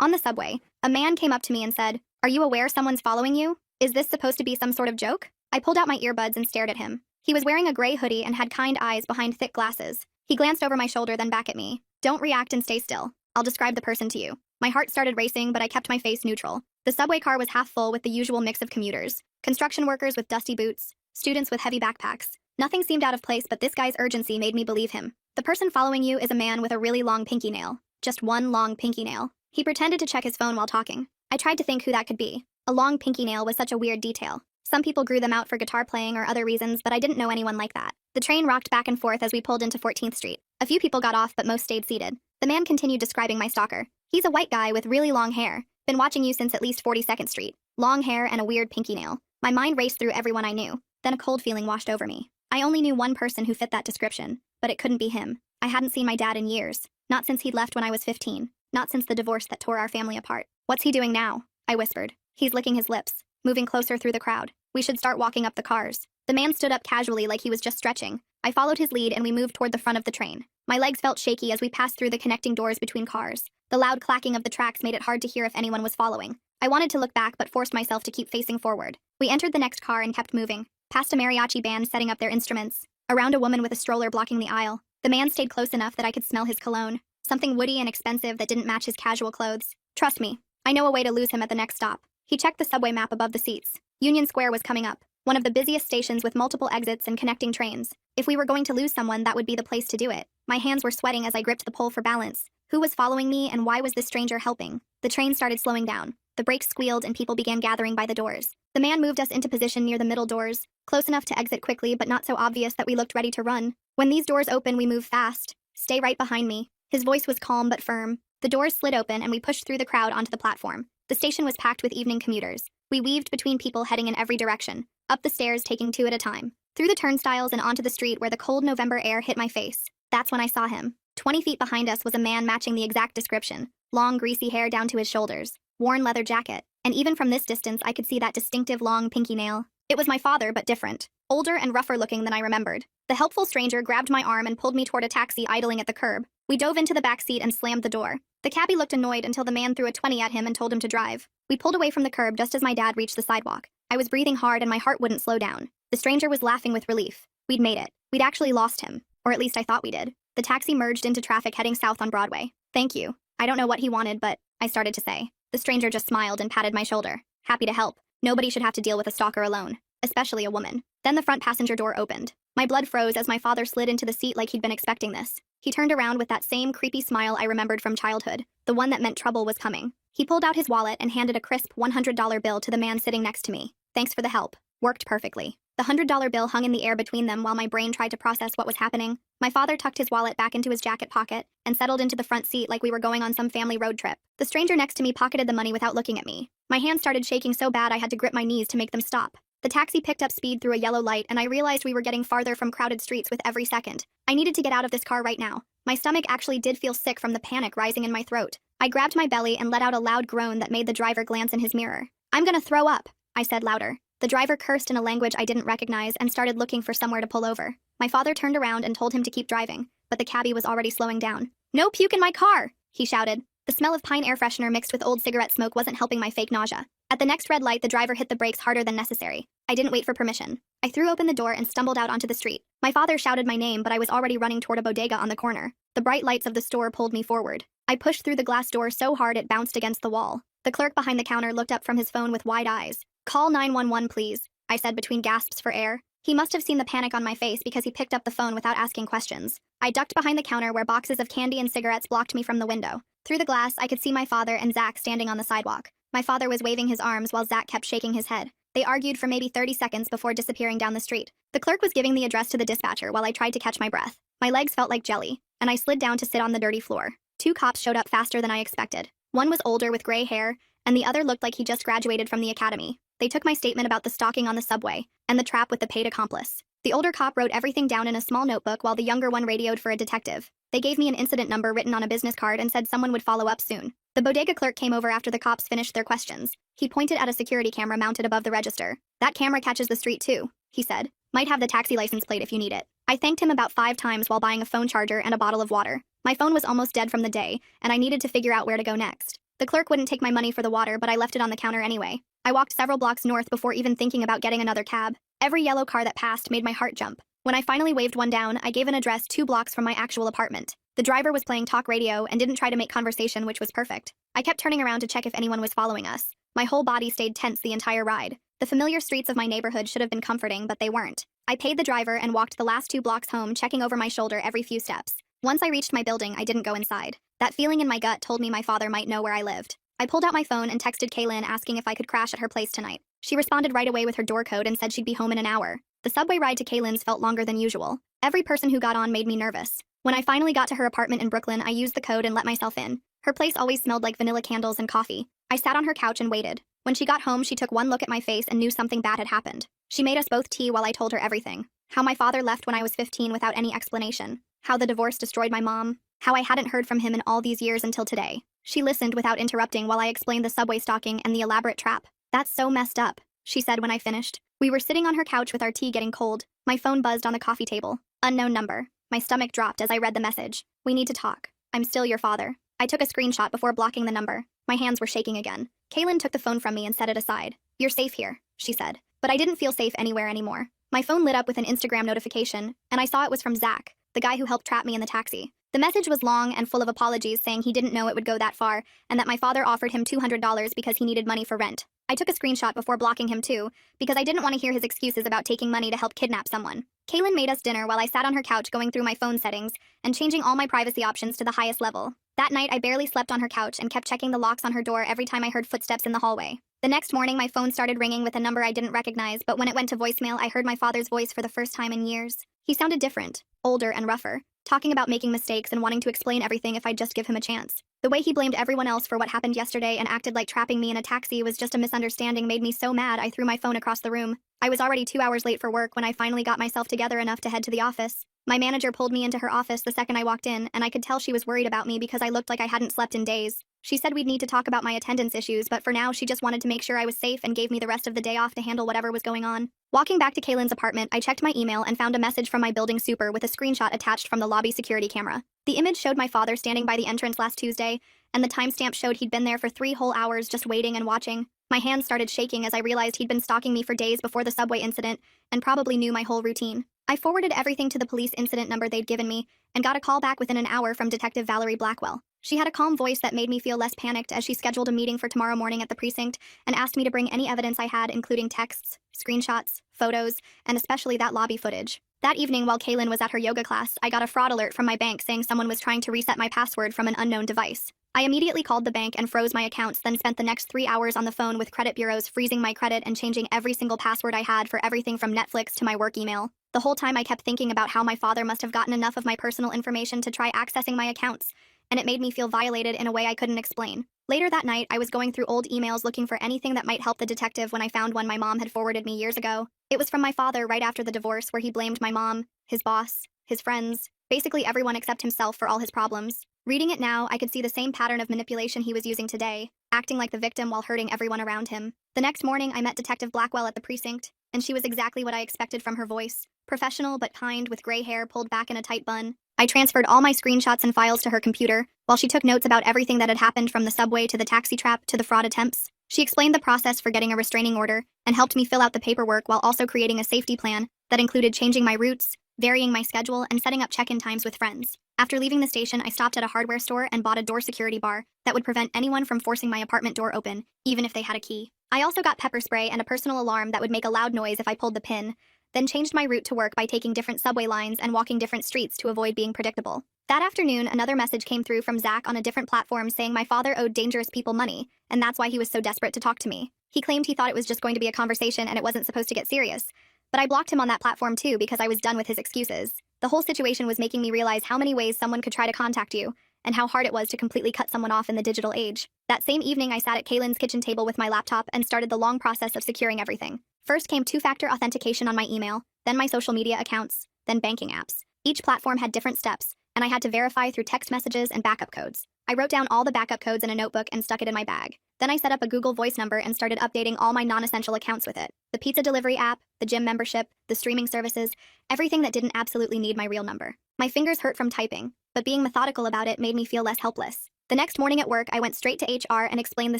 On the subway, a man came up to me and said, "Are you aware someone's following you? Is this supposed to be some sort of joke?" I pulled out my earbuds and stared at him. He was wearing a gray hoodie and had kind eyes behind thick glasses. He glanced over my shoulder, then back at me. "Don't react and stay still. I'll describe the person to you." My heart started racing, but I kept my face neutral. The subway car was half full with the usual mix of commuters: construction workers with dusty boots, students with heavy backpacks. Nothing seemed out of place, but this guy's urgency made me believe him. "The person following you is a man with a really long pinky nail. Just one long pinky nail." He pretended to check his phone while talking. I tried to think who that could be. A long pinky nail was such a weird detail. Some people grew them out for guitar playing or other reasons, but I didn't know anyone like that. The train rocked back and forth as we pulled into 14th Street. A few people got off, but most stayed seated. The man continued describing my stalker. "He's a white guy with really long hair. Been watching you since at least 42nd Street. Long hair and a weird pinky nail." My mind raced through everyone I knew. Then a cold feeling washed over me. I only knew one person who fit that description, but it couldn't be him. I hadn't seen my dad in years. Not since he'd left when I was 15. Not since the divorce that tore our family apart. "What's he doing now?" I whispered. "He's licking his lips, moving closer through the crowd. We should start walking up the cars." The man stood up casually like he was just stretching. I followed his lead and we moved toward the front of the train. My legs felt shaky as we passed through the connecting doors between cars. The loud clacking of the tracks made it hard to hear if anyone was following. I wanted to look back but forced myself to keep facing forward. We entered the next car and kept moving. Past a mariachi band setting up their instruments. Around a woman with a stroller blocking the aisle. The man stayed close enough that I could smell his cologne. Something woody and expensive that didn't match his casual clothes. Trust me, I know a way to lose him at the next stop. He checked the subway map above the seats. Union Square was coming up. One of the busiest stations with multiple exits and connecting trains. If we were going to lose someone, that would be the place to do it. My hands were sweating as I gripped the pole for balance. Who was following me and why was this stranger helping? The train started slowing down. The brakes squealed and people began gathering by the doors. The man moved us into position near the middle doors, close enough to exit quickly but not so obvious that we looked ready to run. "When these doors open, we move fast. Stay right behind me." His voice was calm but firm. The doors slid open and we pushed through the crowd onto the platform. The station was packed with evening commuters. We weaved between people heading in every direction, up the stairs taking two at a time, through the turnstiles and onto the street where the cold November air hit my face. That's when I saw him. 20 feet behind us was a man matching the exact description. Long, greasy hair down to his shoulders, worn leather jacket, and even from this distance I could see that distinctive long pinky nail. It was my father, but different. Older and rougher looking than I remembered. The helpful stranger grabbed my arm and pulled me toward a taxi idling at the curb. We dove into the back seat and slammed the door. The cabbie looked annoyed until the man threw a 20 at him and told him to drive. We pulled away from the curb just as my dad reached the sidewalk. I was breathing hard and my heart wouldn't slow down. The stranger was laughing with relief. We'd made it. We'd actually lost him. Or at least I thought we did. The taxi merged into traffic heading south on Broadway. "Thank you." I don't know what he wanted, but I started to say. The stranger just smiled and patted my shoulder. "Happy to help. Nobody should have to deal with a stalker alone. Especially a woman." Then the front passenger door opened. My blood froze as my father slid into the seat like he'd been expecting this. He turned around with that same creepy smile I remembered from childhood, the one that meant trouble was coming. He pulled out his wallet and handed a crisp $100 bill to the man sitting next to me. "Thanks for the help. Worked perfectly." The $100 bill hung in the air between them while my brain tried to process what was happening. My father tucked his wallet back into his jacket pocket and settled into the front seat like we were going on some family road trip. The stranger next to me pocketed the money without looking at me. My hands started shaking so bad I had to grip my knees to make them stop. The taxi picked up speed through a yellow light and I realized we were getting farther from crowded streets with every second. I needed to get out of this car right now. My stomach actually did feel sick from the panic rising in my throat. I grabbed my belly and let out a loud groan that made the driver glance in his mirror. "I'm gonna throw up," I said louder. The driver cursed in a language I didn't recognize and started looking for somewhere to pull over. My father turned around and told him to keep driving, but the cabbie was already slowing down. "No puke in my car!" he shouted. The smell of pine air freshener mixed with old cigarette smoke wasn't helping my fake nausea. At the next red light, the driver hit the brakes harder than necessary. I didn't wait for permission. I threw open the door and stumbled out onto the street. My father shouted my name, but I was already running toward a bodega on the corner. The bright lights of the store pulled me forward. I pushed through the glass door so hard it bounced against the wall. The clerk behind the counter looked up from his phone with wide eyes. "Call 911, please," I said between gasps for air. He must have seen the panic on my face because he picked up the phone without asking questions. I ducked behind the counter where boxes of candy and cigarettes blocked me from the window. Through the glass, I could see my father and Zach standing on the sidewalk. My father was waving his arms while Zach kept shaking his head. They argued for maybe 30 seconds before disappearing down the street. The clerk was giving the address to the dispatcher while I tried to catch my breath. My legs felt like jelly, and I slid down to sit on the dirty floor. Two cops showed up faster than I expected. One was older with gray hair, and the other looked like he just graduated from the academy. They took my statement about the stalking on the subway and the trap with the paid accomplice. The older cop wrote everything down in a small notebook while the younger one radioed for a detective. They gave me an incident number written on a business card and said someone would follow up soon. The bodega clerk came over after the cops finished their questions. He pointed at a security camera mounted above the register. "That camera catches the street too," he said. "Might have the taxi license plate if you need it." I thanked him about 5 times while buying a phone charger and a bottle of water. My phone was almost dead from the day, and I needed to figure out where to go next. The clerk wouldn't take my money for the water, but I left it on the counter anyway. I walked several blocks north before even thinking about getting another cab. Every yellow car that passed made my heart jump. When I finally waved one down, I gave an address 2 blocks from my actual apartment. The driver was playing talk radio and didn't try to make conversation, which was perfect. I kept turning around to check if anyone was following us. My whole body stayed tense the entire ride. The familiar streets of my neighborhood should have been comforting, but they weren't. I paid the driver and walked the last 2 blocks home, checking over my shoulder every few steps. Once I reached my building, I didn't go inside. That feeling in my gut told me my father might know where I lived. I pulled out my phone and texted Kaylin asking if I could crash at her place tonight. She responded right away with her door code and said she'd be home in an hour. The subway ride to Kaylin's felt longer than usual. Every person who got on made me nervous. When I finally got to her apartment in Brooklyn, I used the code and let myself in. Her place always smelled like vanilla candles and coffee. I sat on her couch and waited. When she got home, she took one look at my face and knew something bad had happened. She made us both tea while I told her everything. How my father left when I was 15 without any explanation. How the divorce destroyed my mom. How I hadn't heard from him in all these years until today. She listened without interrupting while I explained the subway stalking and the elaborate trap. "That's so messed up," she said when I finished. We were sitting on her couch with our tea getting cold. My phone buzzed on the coffee table. Unknown number. My stomach dropped as I read the message. "We need to talk. I'm still your father." I took a screenshot before blocking the number. My hands were shaking again. Kaylin took the phone from me and set it aside. "You're safe here," she said. But I didn't feel safe anywhere anymore. My phone lit up with an Instagram notification, and I saw it was from Zach, the guy who helped trap me in the taxi. The message was long and full of apologies, saying he didn't know it would go that far, and that my father offered him $200 because he needed money for rent. I took a screenshot before blocking him too, because I didn't want to hear his excuses about taking money to help kidnap someone. Kaylin made us dinner while I sat on her couch going through my phone settings and changing all my privacy options to the highest level. That night, I barely slept on her couch and kept checking the locks on her door every time I heard footsteps in the hallway. The next morning, my phone started ringing with a number I didn't recognize, but when it went to voicemail, I heard my father's voice for the first time in years. He sounded different, older and rougher, talking about making mistakes and wanting to explain everything if I'd just give him a chance. The way he blamed everyone else for what happened yesterday and acted like trapping me in a taxi was just a misunderstanding made me so mad I threw my phone across the room. I was already 2 hours late for work when I finally got myself together enough to head to the office. My manager pulled me into her office the second I walked in, and I could tell she was worried about me because I looked like I hadn't slept in days. She said we'd need to talk about my attendance issues, but for now she just wanted to make sure I was safe and gave me the rest of the day off to handle whatever was going on. Walking back to Kaylin's apartment, I checked my email and found a message from my building super with a screenshot attached from the lobby security camera. The image showed my father standing by the entrance last Tuesday, and the timestamp showed he'd been there for 3 whole hours just waiting and watching. My hands started shaking as I realized he'd been stalking me for days before the subway incident and probably knew my whole routine. I forwarded everything to the police incident number they'd given me and got a call back within an hour from Detective Valerie Blackwell. She had a calm voice that made me feel less panicked as she scheduled a meeting for tomorrow morning at the precinct and asked me to bring any evidence I had, including texts, screenshots, photos, and especially that lobby footage. That evening, while Kaylin was at her yoga class, I got a fraud alert from my bank saying someone was trying to reset my password from an unknown device. I immediately called the bank and froze my accounts, then spent the next 3 hours on the phone with credit bureaus freezing my credit and changing every single password I had for everything from Netflix to my work email. The whole time I kept thinking about how my father must have gotten enough of my personal information to try accessing my accounts, and it made me feel violated in a way I couldn't explain. Later that night, I was going through old emails looking for anything that might help the detective when I found one my mom had forwarded me years ago. It was from my father right after the divorce, where he blamed my mom, his boss, his friends, basically everyone except himself for all his problems. Reading it now, I could see the same pattern of manipulation he was using today, acting like the victim while hurting everyone around him. The next morning, I met Detective Blackwell at the precinct, and she was exactly what I expected from her voice. Professional but kind, with gray hair pulled back in a tight bun. I transferred all my screenshots and files to her computer, while she took notes about everything that had happened from the subway to the taxi trap to the fraud attempts. She explained the process for getting a restraining order and helped me fill out the paperwork while also creating a safety plan that included changing my routes, varying my schedule, and setting up check-in times with friends. After leaving the station, I stopped at a hardware store and bought a door security bar that would prevent anyone from forcing my apartment door open, even if they had a key. I also got pepper spray and a personal alarm that would make a loud noise if I pulled the pin, then changed my route to work by taking different subway lines and walking different streets to avoid being predictable. That afternoon, another message came through from Zach on a different platform saying my father owed dangerous people money, and that's why he was so desperate to talk to me. He claimed he thought it was just going to be a conversation and it wasn't supposed to get serious. But I blocked him on that platform too because I was done with his excuses. The whole situation was making me realize how many ways someone could try to contact you, and how hard it was to completely cut someone off in the digital age. That same evening, I sat at Kaylin's kitchen table with my laptop and started the long process of securing everything. First came 2-factor authentication on my email, then my social media accounts, then banking apps. Each platform had different steps, and I had to verify through text messages and backup codes. I wrote down all the backup codes in a notebook and stuck it in my bag. Then I set up a Google Voice number and started updating all my non-essential accounts with it. The pizza delivery app, the gym membership, the streaming services, everything that didn't absolutely need my real number. My fingers hurt from typing, but being methodical about it made me feel less helpless. The next morning at work, I went straight to HR and explained the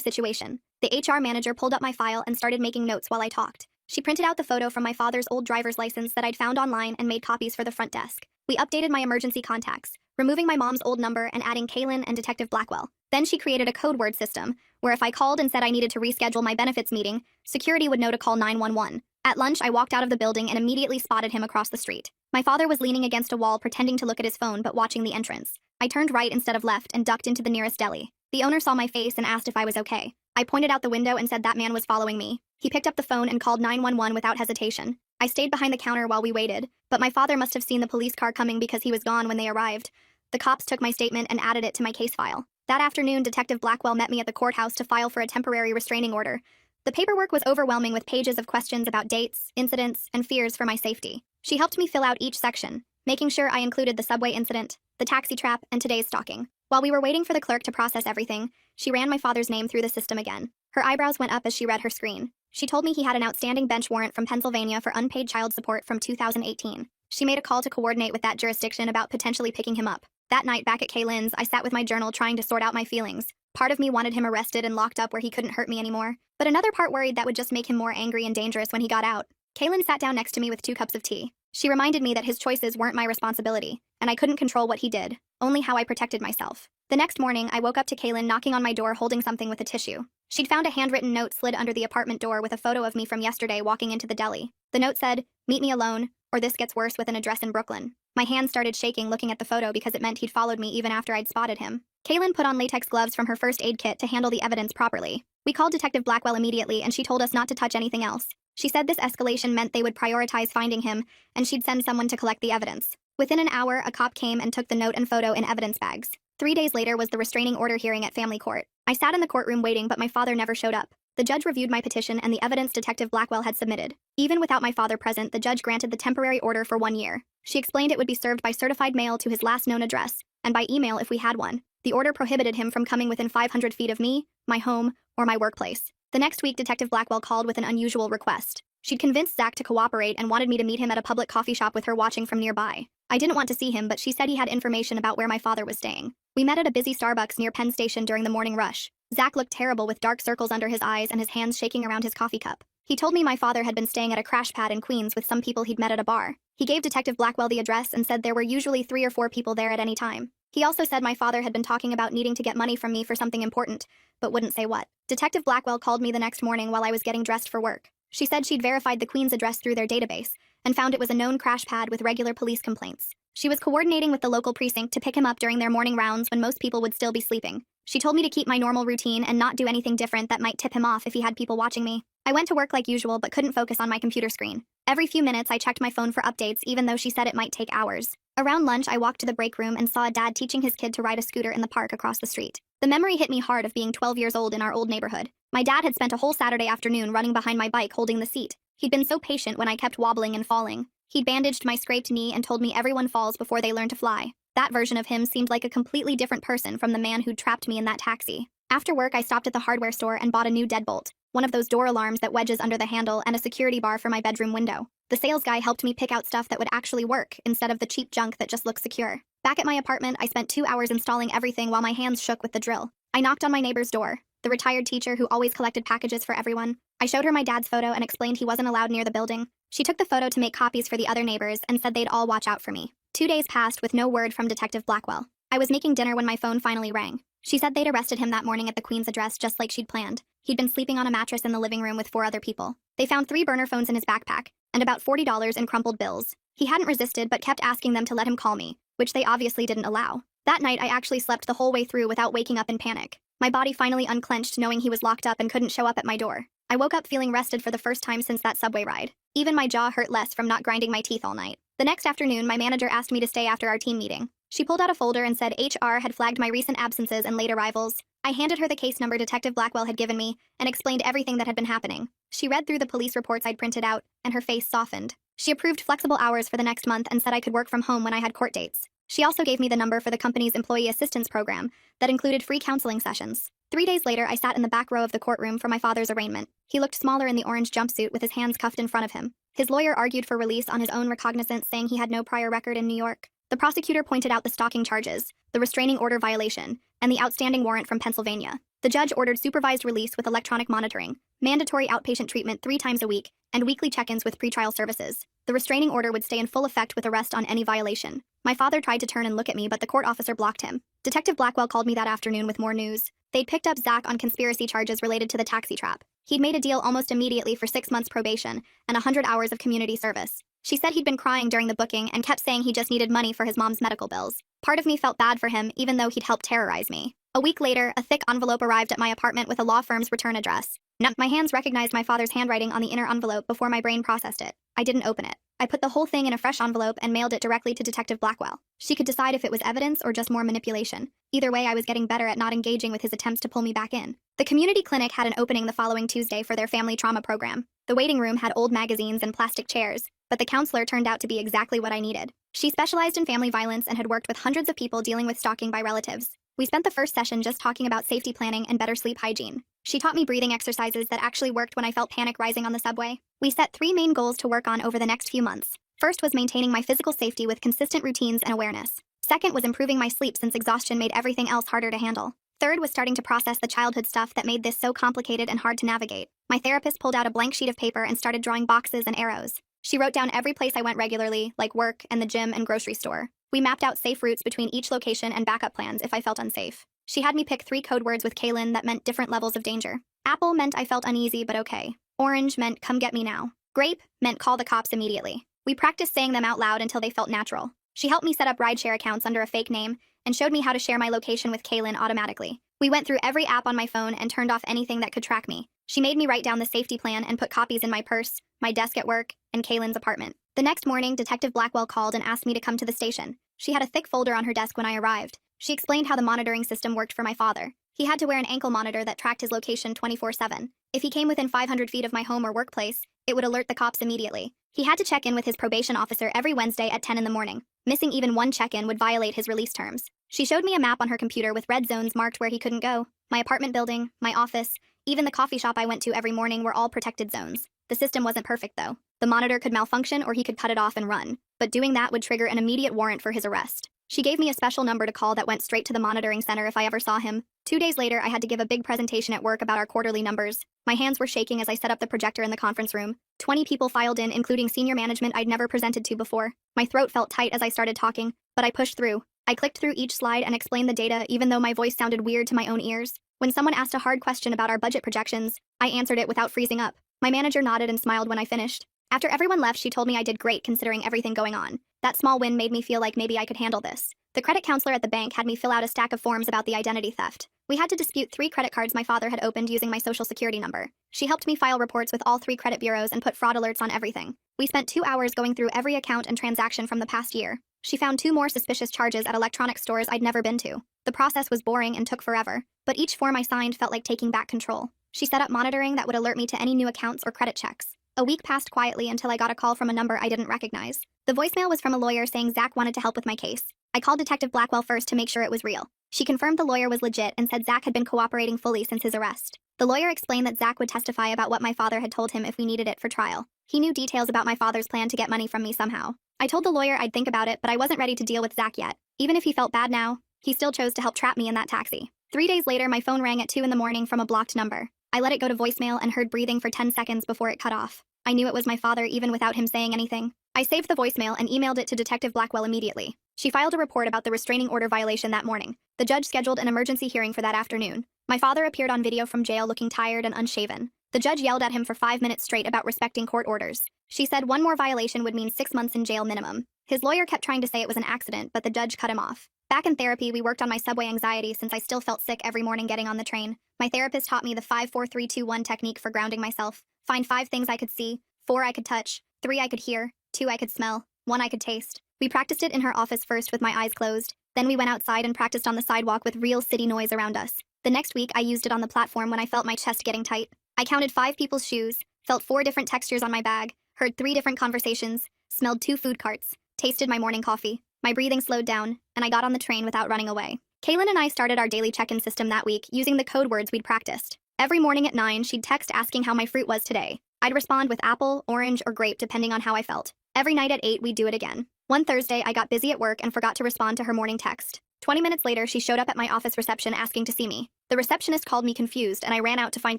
situation. The HR manager pulled up my file and started making notes while I talked. She printed out the photo from my father's old driver's license that I'd found online and made copies for the front desk. We updated my emergency contacts, removing my mom's old number and adding Kaylin and Detective Blackwell. Then she created a code word system, where if I called and said I needed to reschedule my benefits meeting, security would know to call 911. At lunch, I walked out of the building and immediately spotted him across the street. My father was leaning against a wall pretending to look at his phone but watching the entrance. I turned right instead of left and ducked into the nearest deli. The owner saw my face and asked if I was okay. I pointed out the window and said that man was following me. He picked up the phone and called 911 without hesitation. I stayed behind the counter while we waited, but my father must have seen the police car coming because he was gone when they arrived. The cops took my statement and added it to my case file. That afternoon, Detective Blackwell met me at the courthouse to file for a temporary restraining order. The paperwork was overwhelming with pages of questions about dates, incidents, and fears for my safety. She helped me fill out each section, making sure I included the subway incident, the taxi trap, and today's stalking. While we were waiting for the clerk to process everything, she ran my father's name through the system again. Her eyebrows went up as she read her screen. She told me he had an outstanding bench warrant from Pennsylvania for unpaid child support from 2018. She made a call to coordinate with that jurisdiction about potentially picking him up. That night back at Kaylin's, I sat with my journal trying to sort out my feelings. Part of me wanted him arrested and locked up where he couldn't hurt me anymore, but another part worried that would just make him more angry and dangerous when he got out. Kaylin sat down next to me with 2 cups of tea. She reminded me that his choices weren't my responsibility, and I couldn't control what he did, only how I protected myself. The next morning, I woke up to Kaylin knocking on my door holding something with a tissue. She'd found a handwritten note slid under the apartment door with a photo of me from yesterday walking into the deli. The note said, "Meet me alone, or this gets worse," with an address in Brooklyn. My hands started shaking looking at the photo because it meant he'd followed me even after I'd spotted him. Kaylin put on latex gloves from her first aid kit to handle the evidence properly. We called Detective Blackwell immediately and she told us not to touch anything else. She said this escalation meant they would prioritize finding him and she'd send someone to collect the evidence. Within an hour, a cop came and took the note and photo in evidence bags. 3 days later was the restraining order hearing at family court. I sat in the courtroom waiting, but my father never showed up. The judge reviewed my petition and the evidence Detective Blackwell had submitted. Even without my father present, the judge granted the temporary order for 1 year. She explained it would be served by certified mail to his last known address, and by email if we had one. The order prohibited him from coming within 500 feet of me, my home, or my workplace. The next week, Detective Blackwell called with an unusual request. She'd convinced Zach to cooperate and wanted me to meet him at a public coffee shop with her watching from nearby. I didn't want to see him, but she said he had information about where my father was staying. We met at a busy Starbucks near Penn Station during the morning rush. Zach looked terrible with dark circles under his eyes and his hands shaking around his coffee cup. He told me my father had been staying at a crash pad in Queens with some people he'd met at a bar. He gave Detective Blackwell the address and said there were usually 3 or 4 people there at any time. He also said my father had been talking about needing to get money from me for something important, but wouldn't say what. Detective Blackwell called me the next morning while I was getting dressed for work. She said she'd verified the Queens address through their database and found it was a known crash pad with regular police complaints. She was coordinating with the local precinct to pick him up during their morning rounds when most people would still be sleeping. She told me to keep my normal routine and not do anything different that might tip him off if he had people watching me. I went to work like usual but couldn't focus on my computer screen. Every few minutes I checked my phone for updates even though she said it might take hours. Around lunch I walked to the break room and saw a dad teaching his kid to ride a scooter in the park across the street. The memory hit me hard of being 12 years old in our old neighborhood. My dad had spent a whole Saturday afternoon running behind my bike holding the seat. He'd been so patient when I kept wobbling and falling. He'd bandaged my scraped knee and told me everyone falls before they learn to fly. That version of him seemed like a completely different person from the man who'd trapped me in that taxi. After work, I stopped at the hardware store and bought a new deadbolt, one of those door alarms that wedges under the handle, and a security bar for my bedroom window. The sales guy helped me pick out stuff that would actually work instead of the cheap junk that just looks secure. Back at my apartment, I spent 2 hours installing everything while my hands shook with the drill. I knocked on my neighbor's door, the retired teacher who always collected packages for everyone. I showed her my dad's photo and explained he wasn't allowed near the building. She took the photo to make copies for the other neighbors and said they'd all watch out for me. 2 days passed with no word from Detective Blackwell. I was making dinner when my phone finally rang. She said they'd arrested him that morning at the Queens address just like she'd planned. He'd been sleeping on a mattress in the living room with 4 other people. They found 3 burner phones in his backpack and about $40 in crumpled bills. He hadn't resisted but kept asking them to let him call me, which they obviously didn't allow. That night I actually slept the whole way through without waking up in panic. My body finally unclenched knowing he was locked up and couldn't show up at my door. I woke up feeling rested for the first time since that subway ride. Even my jaw hurt less from not grinding my teeth all night. The next afternoon, my manager asked me to stay after our team meeting. She pulled out a folder and said HR had flagged my recent absences and late arrivals. I handed her the case number Detective Blackwell had given me and explained everything that had been happening. She read through the police reports I'd printed out, and her face softened. She approved flexible hours for the next month and said I could work from home when I had court dates. She also gave me the number for the company's employee assistance program that included free counseling sessions. 3 days later, I sat in the back row of the courtroom for my father's arraignment. He looked smaller in the orange jumpsuit with his hands cuffed in front of him. His lawyer argued for release on his own recognizance, saying he had no prior record in New York. The prosecutor pointed out the stalking charges, the restraining order violation, and the outstanding warrant from Pennsylvania. The judge ordered supervised release with electronic monitoring, mandatory outpatient treatment 3 times a week, and weekly check-ins with pretrial services. The restraining order would stay in full effect with arrest on any violation. My father tried to turn and look at me, but the court officer blocked him. Detective Blackwell called me that afternoon with more news. They'd picked up Zach on conspiracy charges related to the taxi trap. He'd made a deal almost immediately for 6 months probation and 100 hours of community service. She said he'd been crying during the booking and kept saying he just needed money for his mom's medical bills. Part of me felt bad for him, even though he'd helped terrorize me. A week later, a thick envelope arrived at my apartment with a law firm's return address. My hands recognized my father's handwriting on the inner envelope before my brain processed it. I didn't open it. I put the whole thing in a fresh envelope and mailed it directly to Detective Blackwell. She could decide if it was evidence or just more manipulation. Either way, I was getting better at not engaging with his attempts to pull me back in. The community clinic had an opening the following Tuesday for their family trauma program. The waiting room had old magazines and plastic chairs, but the counselor turned out to be exactly what I needed. She specialized in family violence and had worked with hundreds of people dealing with stalking by relatives. We spent the first session just talking about safety planning and better sleep hygiene. She taught me breathing exercises that actually worked when I felt panic rising on the subway. We set 3 main goals to work on over the next few months. First was maintaining my physical safety with consistent routines and awareness. Second was improving my sleep since exhaustion made everything else harder to handle. Third was starting to process the childhood stuff that made this so complicated and hard to navigate. My therapist pulled out a blank sheet of paper and started drawing boxes and arrows. She wrote down every place I went regularly, like work and the gym and grocery store. We mapped out safe routes between each location and backup plans if I felt unsafe. She had me pick 3 code words with Kaylin that meant different levels of danger. Apple meant I felt uneasy but okay. Orange meant come get me now. Grape meant call the cops immediately. We practiced saying them out loud until they felt natural. She helped me set up rideshare accounts under a fake name and showed me how to share my location with Kaylin automatically. We went through every app on my phone and turned off anything that could track me. She made me write down the safety plan and put copies in my purse, my desk at work, and Kaylin's apartment. The next morning, Detective Blackwell called and asked me to come to the station. She had a thick folder on her desk when I arrived. She explained how the monitoring system worked for my father. He had to wear an ankle monitor that tracked his location 24/7. If he came within 500 feet of my home or workplace, it would alert the cops immediately. He had to check in with his probation officer every Wednesday at 10 in the morning. Missing even one check-in would violate his release terms. She showed me a map on her computer with red zones marked where he couldn't go. My apartment building, my office, even the coffee shop I went to every morning were all protected zones. The system wasn't perfect, though. The monitor could malfunction or he could cut it off and run, but doing that would trigger an immediate warrant for his arrest. She gave me a special number to call that went straight to the monitoring center if I ever saw him. 2 days later, I had to give a big presentation at work about our quarterly numbers. My hands were shaking as I set up the projector in the conference room. 20 people filed in, including senior management I'd never presented to before. My throat felt tight as I started talking, but I pushed through. I clicked through each slide and explained the data, even though my voice sounded weird to my own ears. When someone asked a hard question about our budget projections, I answered it without freezing up. My manager nodded and smiled when I finished. After everyone left, she told me I did great considering everything going on. That small win made me feel like maybe I could handle this. The credit counselor at the bank had me fill out a stack of forms about the identity theft. We had to dispute 3 credit cards my father had opened using my social security number. She helped me file reports with all 3 credit bureaus and put fraud alerts on everything. We spent 2 hours going through every account and transaction from the past year. She found 2 more suspicious charges at electronics stores I'd never been to. The process was boring and took forever, but each form I signed felt like taking back control. She set up monitoring that would alert me to any new accounts or credit checks. A week passed quietly until I got a call from a number I didn't recognize. The voicemail was from a lawyer saying Zach wanted to help with my case. I called Detective Blackwell first to make sure it was real. She confirmed the lawyer was legit and said Zach had been cooperating fully since his arrest. The lawyer explained that Zach would testify about what my father had told him if we needed it for trial. He knew details about my father's plan to get money from me somehow. I told the lawyer I'd think about it, but I wasn't ready to deal with Zach yet. Even if he felt bad now, he still chose to help trap me in that taxi. 3 days later, my phone rang at 2 in the morning from a blocked number. I let it go to voicemail and heard breathing for 10 seconds before it cut off. I knew it was my father even without him saying anything. I saved the voicemail and emailed it to Detective Blackwell immediately. She filed a report about the restraining order violation that morning. The judge scheduled an emergency hearing for that afternoon. My father appeared on video from jail looking tired and unshaven. The judge yelled at him for 5 minutes straight about respecting court orders. She said one more violation would mean 6 months in jail minimum. His lawyer kept trying to say it was an accident, but the judge cut him off. Back in therapy, we worked on my subway anxiety since I still felt sick every morning getting on the train. My therapist taught me the 5-4-3-2-1 technique for grounding myself. Find 5 things I could see, 4 I could touch, 3 I could hear, 2 I could smell, 1 I could taste. We practiced it in her office first with my eyes closed. Then we went outside and practiced on the sidewalk with real city noise around us. The next week, I used it on the platform when I felt my chest getting tight. I counted 5 people's shoes, felt 4 different textures on my bag, heard 3 different conversations, smelled 2 food carts, tasted my morning coffee. My breathing slowed down, and I got on the train without running away. Kaylin and I started our daily check-in system that week using the code words we'd practiced. Every morning at 9, she'd text asking how my fruit was today. I'd respond with apple, orange, or grape depending on how I felt. Every night at 8, we'd do it again. One Thursday, I got busy at work and forgot to respond to her morning text. 20 minutes later, she showed up at my office reception asking to see me. The receptionist called me confused, and I ran out to find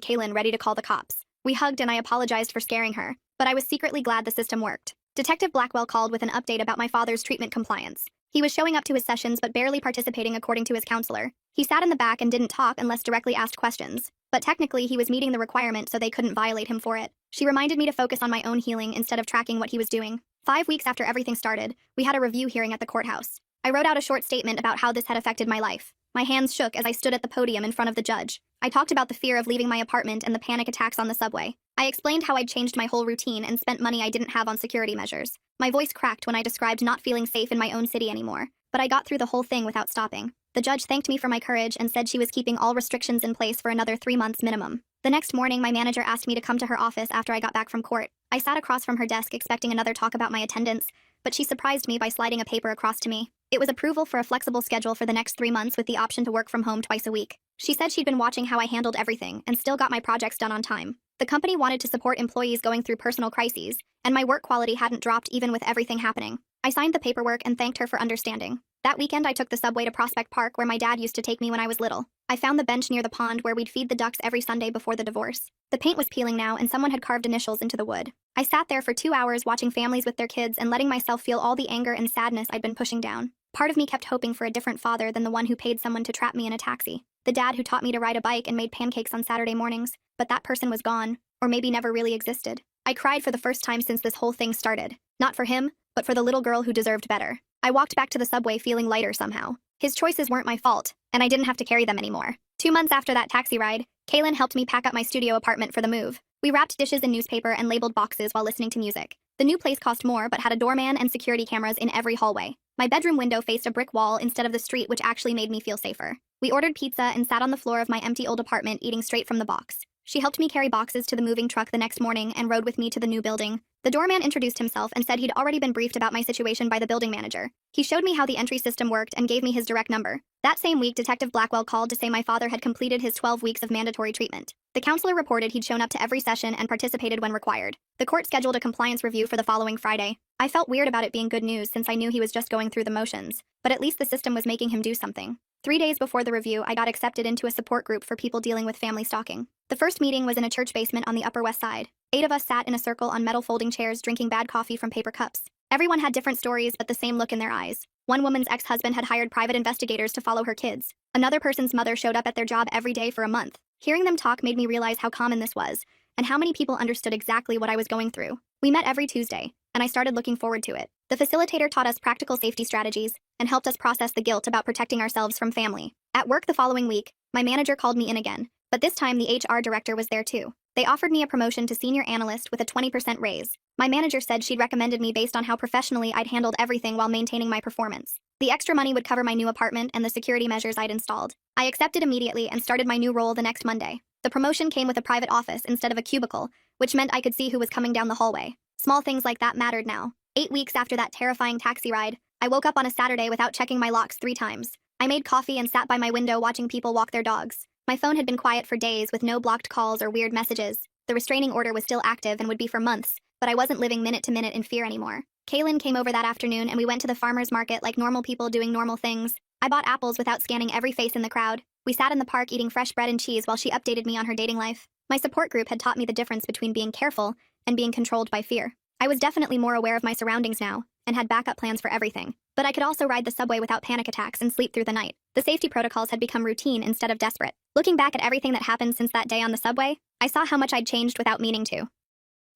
Kaylin ready to call the cops. We hugged and I apologized for scaring her, but I was secretly glad the system worked. Detective Blackwell called with an update about my father's treatment compliance. He was showing up to his sessions but barely participating according to his counselor. He sat in the back and didn't talk unless directly asked questions. But technically, he was meeting the requirement, so they couldn't violate him for it. She reminded me to focus on my own healing instead of tracking what he was doing. 5 weeks after everything started, we had a review hearing at the courthouse. I wrote out a short statement about how this had affected my life. My hands shook as I stood at the podium in front of the judge. I talked about the fear of leaving my apartment and the panic attacks on the subway. I explained how I'd changed my whole routine and spent money I didn't have on security measures. My voice cracked when I described not feeling safe in my own city anymore, but I got through the whole thing without stopping. The judge thanked me for my courage and said she was keeping all restrictions in place for another 3 months minimum. The next morning, my manager asked me to come to her office after I got back from court. I sat across from her desk expecting another talk about my attendance, but she surprised me by sliding a paper across to me. It was approval for a flexible schedule for the next 3 months with the option to work from home twice a week. She said she'd been watching how I handled everything and still got my projects done on time. The company wanted to support employees going through personal crises, and my work quality hadn't dropped even with everything happening. I signed the paperwork and thanked her for understanding. That weekend, I took the subway to Prospect Park where my dad used to take me when I was little. I found the bench near the pond where we'd feed the ducks every Sunday before the divorce. The paint was peeling now and someone had carved initials into the wood. I sat there for 2 hours watching families with their kids and letting myself feel all the anger and sadness I'd been pushing down. Part of me kept hoping for a different father than the one who paid someone to trap me in a taxi. The dad who taught me to ride a bike and made pancakes on Saturday mornings, but that person was gone, or maybe never really existed. I cried for the first time since this whole thing started. Not for him, but for the little girl who deserved better. I walked back to the subway feeling lighter somehow. His choices weren't my fault, and I didn't have to carry them anymore. 2 months after that taxi ride, Kaylin helped me pack up my studio apartment for the move. We wrapped dishes in newspaper and labeled boxes while listening to music. The new place cost more but had a doorman and security cameras in every hallway. My bedroom window faced a brick wall instead of the street, which actually made me feel safer. We ordered pizza and sat on the floor of my empty old apartment eating straight from the box. She helped me carry boxes to the moving truck the next morning and rode with me to the new building. The doorman introduced himself and said he'd already been briefed about my situation by the building manager. He showed me how the entry system worked and gave me his direct number. That same week, Detective Blackwell called to say my father had completed his 12 weeks of mandatory treatment. The counselor reported he'd shown up to every session and participated when required. The court scheduled a compliance review for the following Friday. I felt weird about it being good news since I knew he was just going through the motions, but at least the system was making him do something. 3 days before the review, I got accepted into a support group for people dealing with family stalking. The first meeting was in a church basement on the Upper West Side. 8 of us sat in a circle on metal folding chairs drinking bad coffee from paper cups. Everyone had different stories but the same look in their eyes. One woman's ex-husband had hired private investigators to follow her kids. Another person's mother showed up at their job every day for a month. Hearing them talk made me realize how common this was, and how many people understood exactly what I was going through. We met every Tuesday, and I started looking forward to it. The facilitator taught us practical safety strategies and helped us process the guilt about protecting ourselves from family. At work the following week, my manager called me in again, but this time the HR director was there too. They offered me a promotion to senior analyst with a 20% raise. My manager said she'd recommended me based on how professionally I'd handled everything while maintaining my performance. The extra money would cover my new apartment and the security measures I'd installed. I accepted immediately and started my new role the next Monday. The promotion came with a private office instead of a cubicle, which meant I could see who was coming down the hallway. Small things like that mattered now. 8 weeks after that terrifying taxi ride, I woke up on a Saturday without checking my locks 3 times. I made coffee and sat by my window watching people walk their dogs. My phone had been quiet for days with no blocked calls or weird messages. The restraining order was still active and would be for months, but I wasn't living minute to minute in fear anymore. Kaylin came over that afternoon and we went to the farmer's market like normal people doing normal things. I bought apples without scanning every face in the crowd. We sat in the park eating fresh bread and cheese while she updated me on her dating life. My support group had taught me the difference between being careful and being controlled by fear. I was definitely more aware of my surroundings now and had backup plans for everything. But I could also ride the subway without panic attacks and sleep through the night. The safety protocols had become routine instead of desperate. Looking back at everything that happened since that day on the subway, I saw how much I'd changed without meaning to.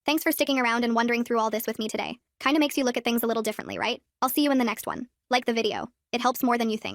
Thanks for sticking around and wondering through all this with me today. Kinda makes you look at things a little differently, right? I'll see you in the next one. Like the video. It helps more than you think.